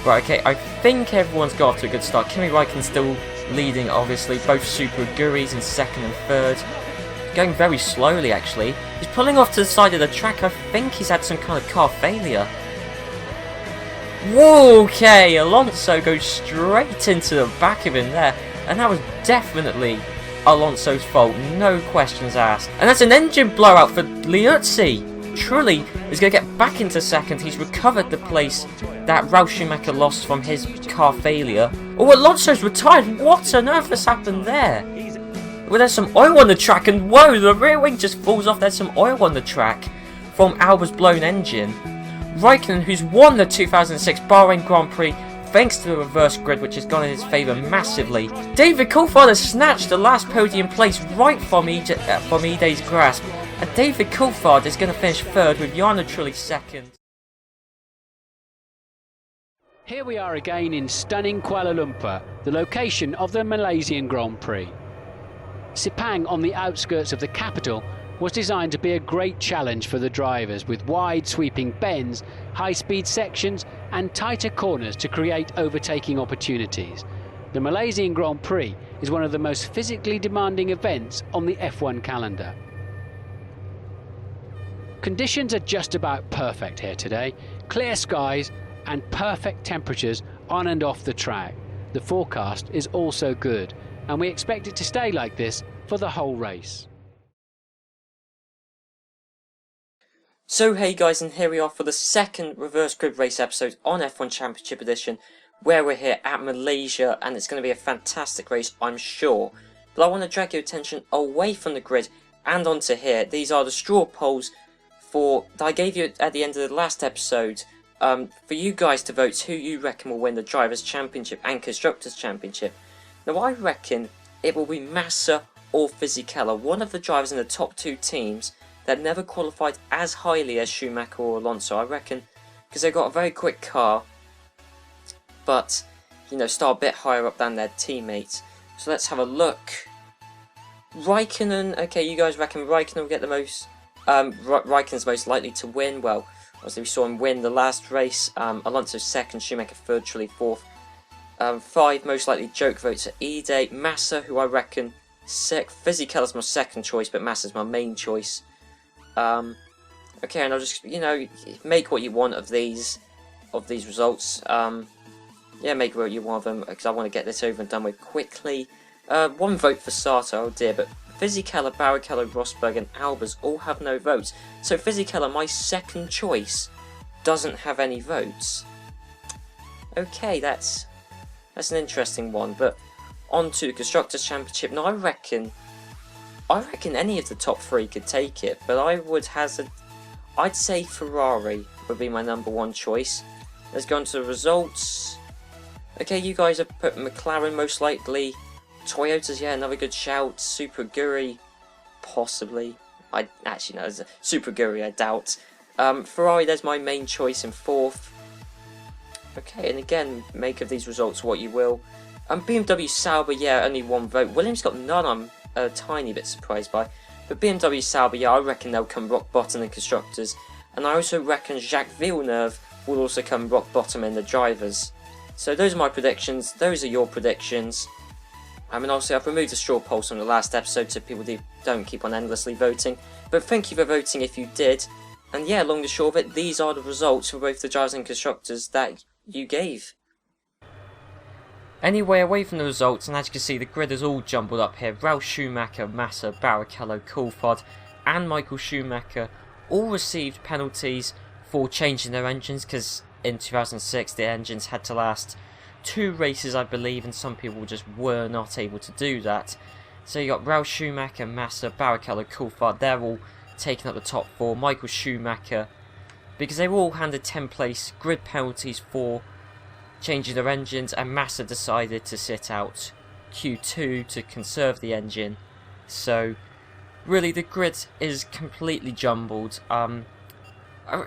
Right, okay, I think everyone's got off to a good start. Kimi Räikkönen's still leading, obviously. Both Super Guris in second and third. Going very slowly, actually. He's pulling off to the side of the track. I think he's had some kind of car failure. Whoa, okay, Alonso goes straight into the back of him there. And that was definitely Alonso's fault, no questions asked. And that's an engine blowout for Liuzzi. Trulli is going to get back into second. He's recovered the place that Ralf Schumacher lost from his car failure. Oh, Alonso's retired. What on earth has happened there? Well, there's some oil on the track, and whoa, the rear wing just falls off. There's some oil on the track from Alba's blown engine. Räikkönen, who's won the 2006 Bahrain Grand Prix, thanks to the reverse grid, which has gone in his favour massively. David Coulthard has snatched the last podium place right from Ide's grasp. And David Coulthard is going to finish third with Jarno Trulli second. Here we are again in stunning Kuala Lumpur, the location of the Malaysian Grand Prix. Sepang, on the outskirts of the capital, was designed to be a great challenge for the drivers, with wide sweeping bends, high-speed sections and tighter corners to create overtaking opportunities. The Malaysian Grand Prix is one of the most physically demanding events on the F1 calendar. Conditions are just about perfect here today. Clear skies and perfect temperatures on and off the track. The forecast is also good, and we expect it to stay like this for the whole race. So hey guys, and here we are for the second reverse grid race episode on F1 Championship Edition, where we're here at Malaysia, and it's going to be a fantastic race, I'm sure. But I want to drag your attention away from the grid and onto here. These are the straw polls that I gave you at the end of the last episode, for you guys to vote who you reckon will win the Drivers' Championship and Constructors' Championship. Now I reckon it will be Massa or Fisichella, one of the drivers in the top two teams that never qualified as highly as Schumacher or Alonso, I reckon, because they've got a very quick car, but, you know, start a bit higher up than their teammates. So let's have a look. Räikkönen, okay, you guys reckon Räikkönen will get the most, Räikkönen's most likely to win. Well, obviously we saw him win the last race. Alonso second, Schumacher third, Trulli fourth. 5 most likely joke votes are Ide, Massa, who I reckon Fisichella's my second choice, but Massa's my main choice. Okay, and I'll just, you know, make what you want of these results. Yeah, make what you want of them, because I want to get this over and done with quickly. 1 vote for Sato, oh dear, but Fisichella, Barrichello, Rosberg and Albers all have no votes. So Fisichella, my second choice, doesn't have any votes. Okay, that's an interesting one, but on to the Constructors' Championship. Now I reckon any of the top 3 could take it, but I'd say Ferrari would be my number 1 choice. Let's go on to the results. Okay, you guys have put McLaren most likely. Toyota's, yeah, another good shout. Super Guri, possibly. I actually know, Super Guri, I doubt. Ferrari, there's my main choice in 4th. Okay, and again, make of these results what you will. BMW Sauber, yeah, only 1 vote. Williams got none, I'm a tiny bit surprised by. But BMW Sauber, yeah, I reckon they'll come rock bottom in Constructors. And I also reckon Jacques Villeneuve will also come rock bottom in the Drivers. So those are my predictions, those are your predictions. And obviously I've removed the straw polls from the last episode so people don't keep on endlessly voting. But thank you for voting if you did. And yeah, long and short of it, these are the results for both the Drivers and Constructors that you gave. Anyway, away from the results, and as you can see, the grid is all jumbled up here. Ralf Schumacher, Massa, Barrichello, Coulthard and Michael Schumacher all received penalties for changing their engines, because in 2006 the engines had to last 2 races, I believe, and some people just were not able to do that. So you got Ralf Schumacher, Massa, Barrichello, Coulthard, they're all taking up the top 4. Michael Schumacher, because they were all handed 10 place grid penalties for changing their engines, and Massa decided to sit out Q2 to conserve the engine. So really the grid is completely jumbled.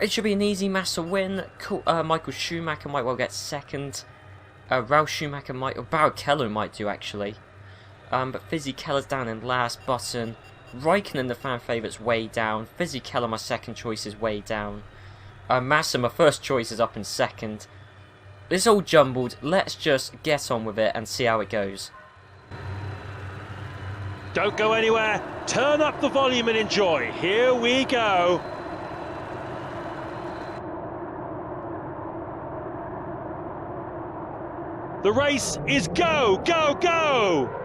It should be an easy Massa win. Michael Schumacher might well get second. Ralf Schumacher might, or Barrichello might do actually. But Fisichella's down in last. Button, Räikkönen, the fan favourite's way down. Fisichella, my second choice, is way down. Massa, my first choice, is up in second. It's all jumbled. Let's just get on with it and see how it goes. Don't go anywhere. Turn up the volume and enjoy. Here we go. The race is go, go, go!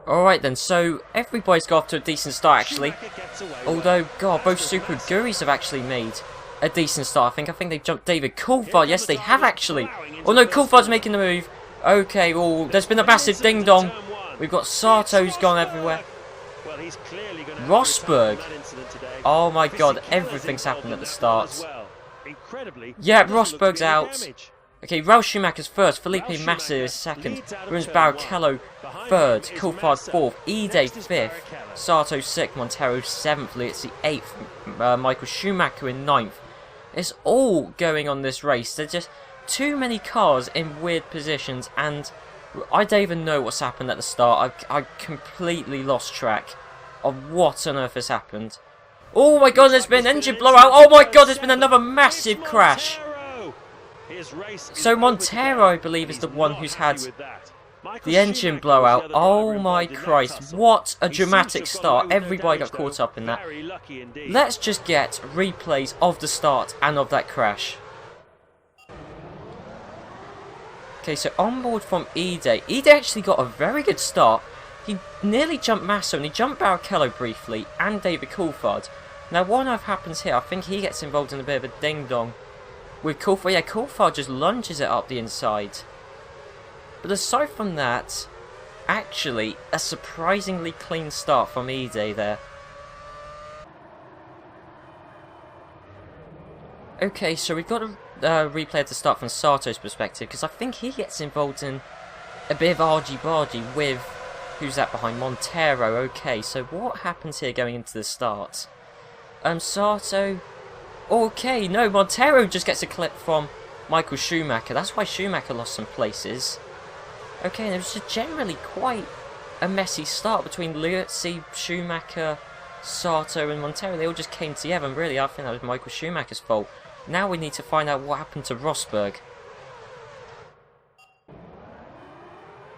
Alright then, so everybody's got off to a decent start actually. Although, God, both Super Guris have actually made a decent start. I think they've jumped David Coulthard. Yes, they have actually. Oh no, Coulthard's making the move. Okay, oh, there's been a massive ding-dong. We've got Sato's gone everywhere. Rosberg. Oh my God, everything's happened at the start. Yeah, Rosberg's out. Okay, Ralf Schumacher's first, Felipe Massa is second, Rubens Barrichello third, Coulthard fourth, Ide fifth, Sato sixth, Montero seventh, Liuzzi eighth, Michael Schumacher in ninth. It's all going on this race. There's just too many cars in weird positions, and I don't even know what's happened at the start. I completely lost track of what on earth has happened. Oh my God, there's been engine blowout. Oh my God, there's been another massive crash. So Montero, I believe, is the one who's had the engine blowout. Oh my Christ, what a dramatic start. Everybody got caught up in that. Let's just get replays of the start and of that crash. Okay, so on board from Ide. Ide actually got a very good start. He nearly jumped Massa and he jumped Barrichello briefly and David Coulthard. Now what on earth happens here? I think he gets involved in a bit of a ding-dong. With Coulthard, yeah, Coulthard just lunges it up the inside. But aside from that, actually, a surprisingly clean start from Ide there. Okay, so we've got a replay of the start from Sato's perspective, because I think he gets involved in a bit of argy-bargy with, who's that behind, Montero. Okay, so what happens here going into the start? Sato... Okay, no, Montero just gets a clip from Michael Schumacher. That's why Schumacher lost some places. Okay, and it was just generally quite a messy start between Liuzzi, Schumacher, Sato and Montero. They all just came together, and really I think that was Michael Schumacher's fault. Now we need to find out what happened to Rosberg.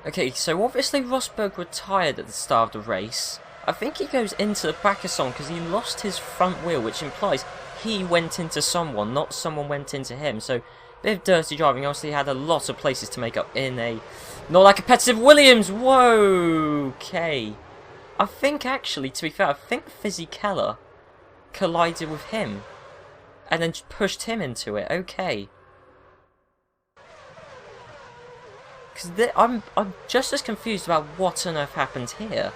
Okay, so obviously Rosberg retired at the start of the race. I think he goes into the back of someone because he lost his front wheel, which implies he went into someone, not someone went into him. So, bit of dirty driving. Obviously, he had a lot of places to make up in a not that competitive Williams. Whoa, okay. I think actually, to be fair, I think Fizzy Keller collided with him and then pushed him into it. Okay. Because I'm just as confused about what on earth happened here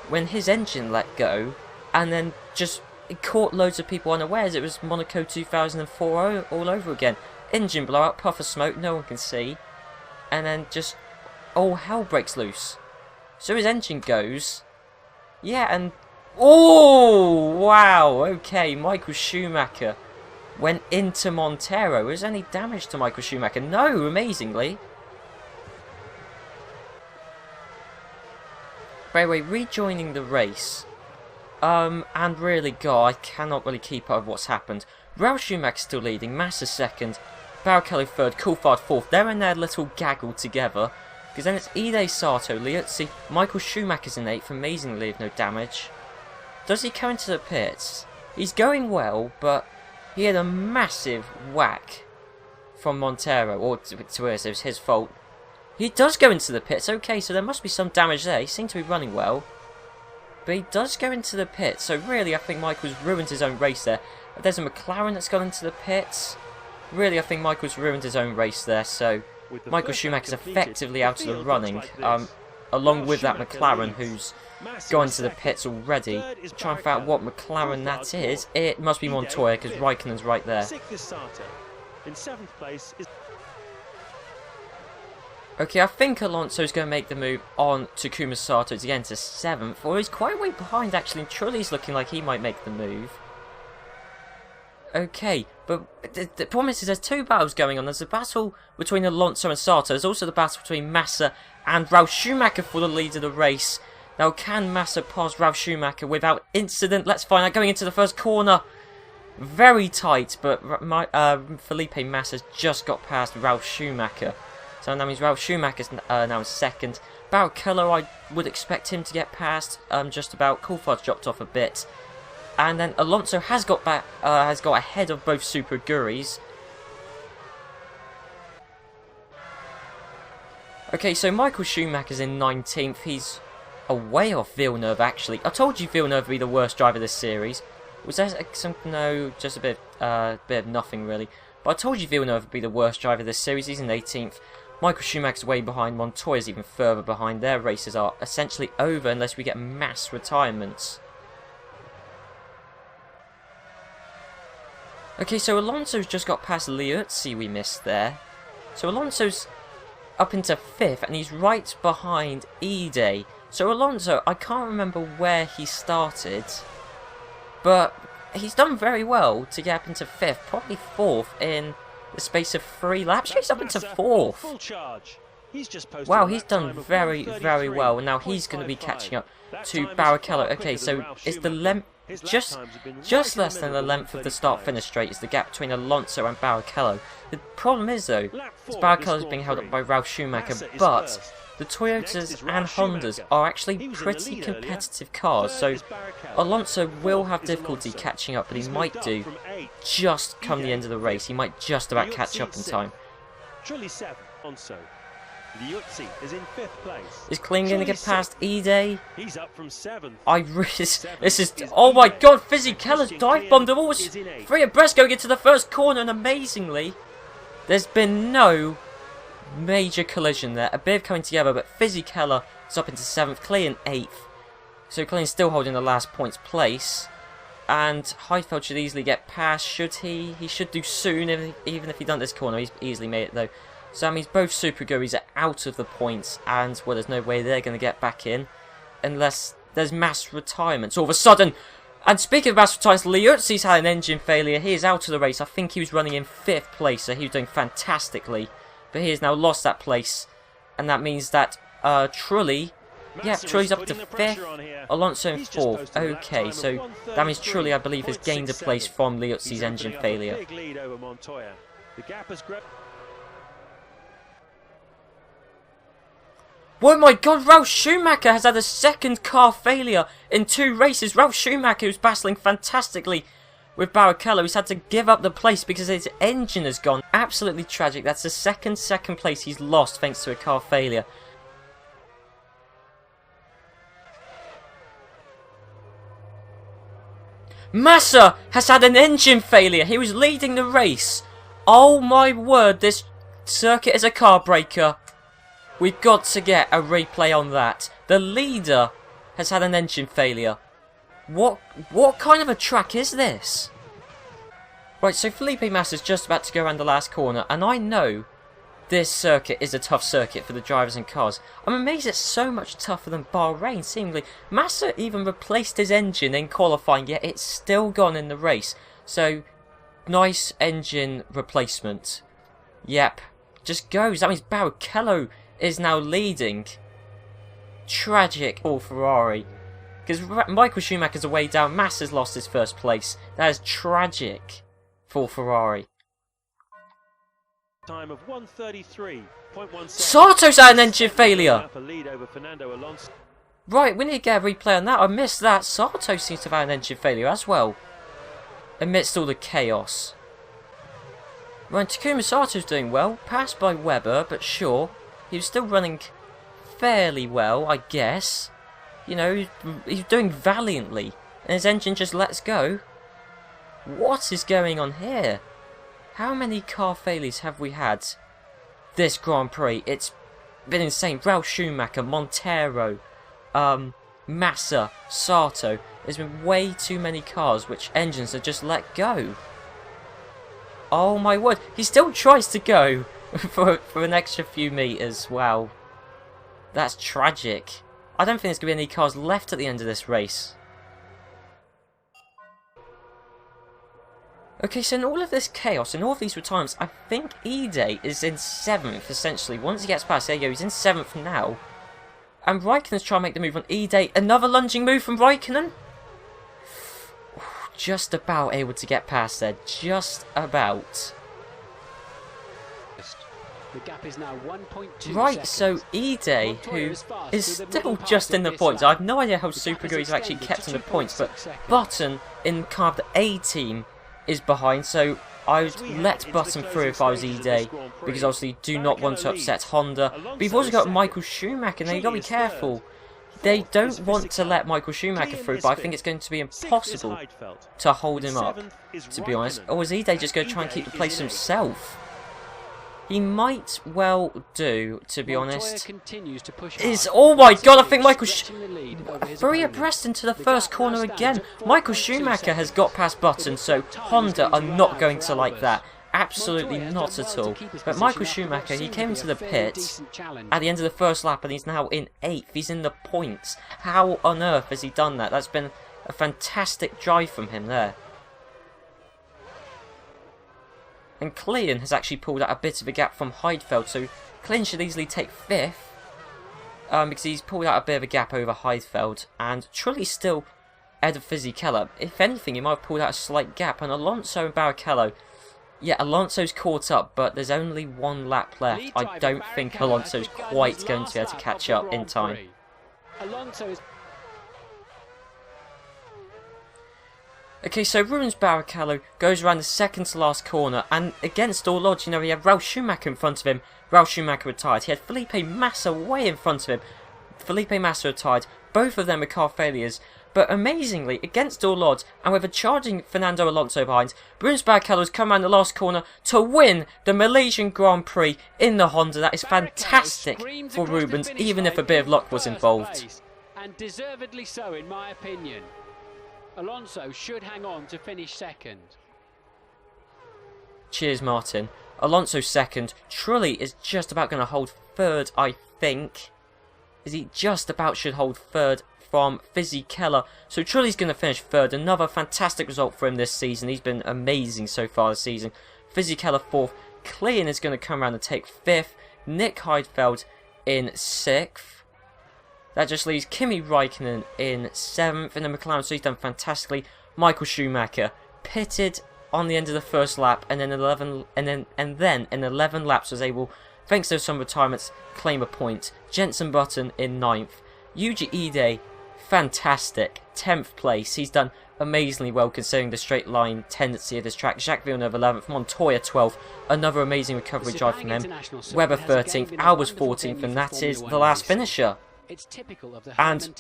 when his engine let go and then just it caught loads of people unawares. It was Monaco 2004 all over again. Engine blowout, puff of smoke, no one can see. And then just all hell breaks loose. So his engine goes. Yeah, and... Oh, wow, okay. Michael Schumacher went into Montero. Was there any damage to Michael Schumacher? No, amazingly. By the way, rejoining the race... and really, God, I cannot really keep up with what's happened. Ralf Schumacher still leading, Massa second, Barrichello third, Coulthard fourth. They're in their little gaggle together. Because then it's Ide, Sato, Liuzzi, Michael Schumacher's in eighth, amazingly with no damage. Does he come into the pits? He's going well, but he had a massive whack from Montero, or to us, it was his fault. He does go into the pits, okay, so there must be some damage there. He seemed to be running well. But he does go into the pits, so really I think Michael's ruined his own race there. There's a McLaren that's gone into the pits. Really I think Michael's ruined his own race there, so Michael Schumacher's effectively out of the running. Along with that McLaren who's gone to the pits already. Try and find out what McLaren that is. It must be Montoya because Raikkonen's right there. Okay, I think Alonso's going to make the move on to Takuma Sato to get into 7th. Or he's quite way behind actually, and Trulli's looking like he might make the move. Okay, but the problem is there's two battles going on. There's a battle between Alonso and Sato. There's also the battle between Massa and Ralf Schumacher for the lead of the race. Now, can Massa pass Ralf Schumacher without incident? Let's find out. Going into the first corner. Very tight, but Felipe Massa's just got past Ralf Schumacher. So that means Ralf Schumacher's now in second. Barrichello, I would expect him to get past just about. Coulthard's dropped off a bit. And then Alonso has got ahead of both Super Guris. Okay, so Michael Schumacher's in 19th. He's away off Villeneuve, actually. I told you Villeneuve would be the worst driver this series. Was there something? No, just a bit of nothing, really. But I told you Villeneuve would be the worst driver this series. He's in 18th. Michael Schumacher's way behind. Montoya's even further behind. Their races are essentially over unless we get mass retirements. Okay, so Alonso's just got past Liuzzi we missed there. So Alonso's up into 5th, and he's right behind Ide. So Alonso, I can't remember where he started, but he's done very well to get up into 5th, probably 4th in the space of 3 laps. He's up into 4th. Wow, he's done very, very well, and now he's going to be catching up to Barrichello. Okay, so it's the length, just less than the length of the start-finish straight is the gap between Alonso and Barrichello. The problem is, though, is Barrichello is being held up by Ralf Schumacher, but the Toyotas and Hondas are actually pretty competitive cars, so Alonso will have difficulty catching up, but he might do just come the end of the race. He might just about catch up in time. Liuzzi is in 5th place. Is Kling going to get past Ide? He's up from 7th. This is... Oh my god, Fisichella's dive bombed them all. 3 abreast going into the first corner, and amazingly, there's been no major collision there. A bit of coming together, but Fisichella is up into 7th, Clay in 8th. So Clay's still holding the last points place. And Heidfeld should easily get past, should he? He should do soon, even if he done this corner. He's easily made it though. So that means both Super Guris are out of the points, and well, there's no way they're going to get back in unless there's mass retirements all of a sudden. And speaking of mass retirements, Liuzzi's had an engine failure. He is out of the race. I think he was running in 5th place, so he was doing fantastically. But he has now lost that place, and that means that Trulli, Trulli's up to 5th, Alonso in 4th. Okay, so that means Trulli, I believe, has gained a place from Liuzzi's engine failure. Oh my god, Ralf Schumacher has had a second car failure in 2 races. Ralf Schumacher, who's battling fantastically with Barrichello, he's had to give up the place because his engine has gone. Absolutely tragic. That's the second place he's lost thanks to a car failure. Massa has had an engine failure. He was leading the race. Oh my word, this circuit is a car breaker. We've got to get a replay on that. The leader has had an engine failure. What kind of a track is this? Right, so Felipe Massa's just about to go around the last corner, and I know this circuit is a tough circuit for the drivers and cars. I'm amazed it's so much tougher than Bahrain, seemingly. Massa even replaced his engine in qualifying, yet it's still gone in the race. So, nice engine replacement. Yep, just goes. That means Barrichello is now leading. Tragic for Ferrari. Because Michael Schumacher's away down. Massa's lost his first place. That is tragic for Ferrari. Time of 1:33.17. Sato's had an engine failure. Right, we need to get a replay on that. I missed that. Sato seems to have had an engine failure as well, amidst all the chaos. Right, Takuma Sato's doing well. Passed by Webber, but sure. He was still running fairly well, I guess. You know, he's doing valiantly. And his engine just lets go. What is going on here? How many car failures have we had this Grand Prix? It's been insane. Ralf Schumacher, Montero, Massa, Sato. There's been way too many cars which engines have just let go. Oh my word. He still tries to go for an extra few meters. Wow. That's tragic. I don't think there's going to be any cars left at the end of this race. Okay, so in all of this chaos, in all of these retirements, I think Ide is in 7th, essentially. Once he gets past, there you go, he's in 7th now. And Raikkonen's trying to make the move on Ide. Another lunging move from Raikkonen. just about able to get past there. Just about. The gap is now 1.2 Right, so Ide, who is still just in the points. I have no idea how Super Gurus have actually kept in the points, but Button in kind of the A team is behind, so I would let Button through if I was Ide, because obviously do not want to upset Honda. But you've also got Michael Schumacher, now you've got to be careful. They don't want to let Michael Schumacher through, but I think it's going to be impossible to hold him up, to be honest. Or is Ide just going to try and keep the place himself? He might well do, to be honest. Oh my god, I think Michael very abreast into the first corner again. Michael Schumacher has got past Button, so Honda are not going to like that. Absolutely not at all. But Michael Schumacher, he came into the pit at the end of the first lap and he's now in 8th. He's in the points. How on earth has he done that? That's been a fantastic drive from him there. And Klein has actually pulled out a bit of a gap from Heidfeld, so Klein should easily take 5th. Because he's pulled out a bit of a gap over Heidfeld. And Trulli's still ahead of Fisichella. If anything, he might have pulled out a slight gap. And Alonso and Barrichello, yeah, Alonso's caught up, but there's only 1 lap left. I don't think Alonso's quite going to be able to catch up in time. Okay, so Rubens Barrichello goes around the second to last corner, and against all odds, you know, he had Ralf Schumacher in front of him. Ralf Schumacher retired. He had Felipe Massa way in front of him. Felipe Massa retired. Both of them are car failures. But amazingly, against all odds, and with a charging Fernando Alonso behind, Rubens Barrichello has come around the last corner to win the Malaysian Grand Prix in the Honda. That is fantastic for Rubens, even if a bit of luck was involved. And deservedly so, in my opinion. Alonso should hang on to finish second. Cheers, Martin. Alonso second. Trulli is just about going to hold third, I think. Is he just about should hold third from Fisichella. So Trulli's going to finish third. Another fantastic result for him this season. He's been amazing so far this season. Fisichella fourth. Klein is going to come around and take 5th. Nick Heidfeld in 6th. That just leaves Kimi Raikkonen in 7th, and then McLaren, so he's done fantastically. Michael Schumacher pitted on the end of the first lap, and then in 11 laps was able, thanks to some retirements, claim a point. Jenson Button in 9th. Yuji Ide, fantastic, 10th place. He's done amazingly well considering the straight line tendency of this track. Jacques Villeneuve 11th, Montoya 12th, another amazing recovery drive from them. Weber 13th, Albers 14th, and that is the last finisher. It's typical of the and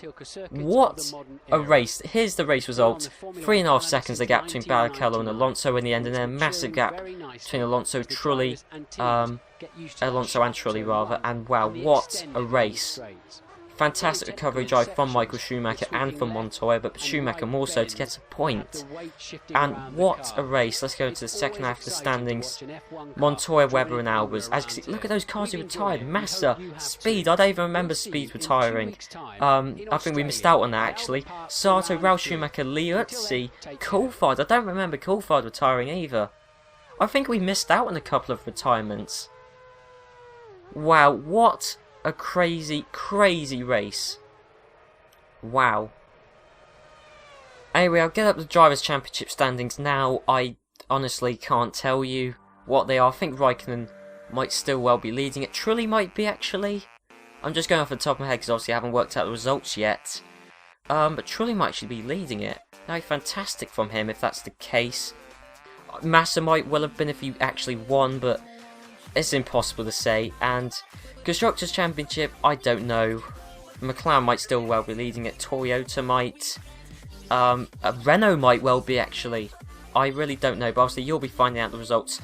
what a race. Here's the race result. 3.5 seconds the gap between Barrichello and Alonso in the end, and then a massive gap between Alonso and Trulli, and wow, what a race. Fantastic recovery drive from Michael Schumacher and from Montoya, but Schumacher more so to get a point. And what a race. Let's go to the second half of the standings. Montoya, Weber and Albers. As you can see, look at those cars who retired. Massa, Speed. I don't even remember Speed retiring. I think we missed out on that actually. Sato, Ralf Schumacher, Liuzzi, Coulthard. I don't remember Coulthard retiring either. I think we missed out on a couple of retirements. Wow, what a crazy, crazy race. Wow. Anyway, I'll get up the Drivers' Championship standings now. I honestly can't tell you what they are. I think Raikkonen might still well be leading it. Trulli might be, actually. I'm just going off the top of my head because obviously I haven't worked out the results yet. But Trulli might actually be leading it. Now, fantastic from him if that's the case. Massa might well have been if he actually won, but it's impossible to say. And Constructors' Championship, I don't know. McLaren might still well be leading it. Toyota might. Renault might well be, actually. I really don't know, but obviously you'll be finding out the results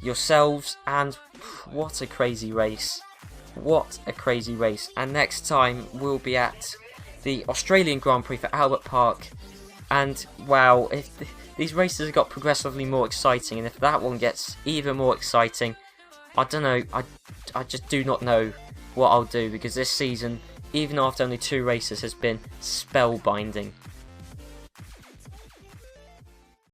yourselves. And what a crazy race. What a crazy race. And next time we'll be at the Australian Grand Prix for Albert Park. And wow, if these races have got progressively more exciting, and if that one gets even more exciting, I don't know, I just do not know what I'll do, because this season, even after only 2 races, has been spellbinding.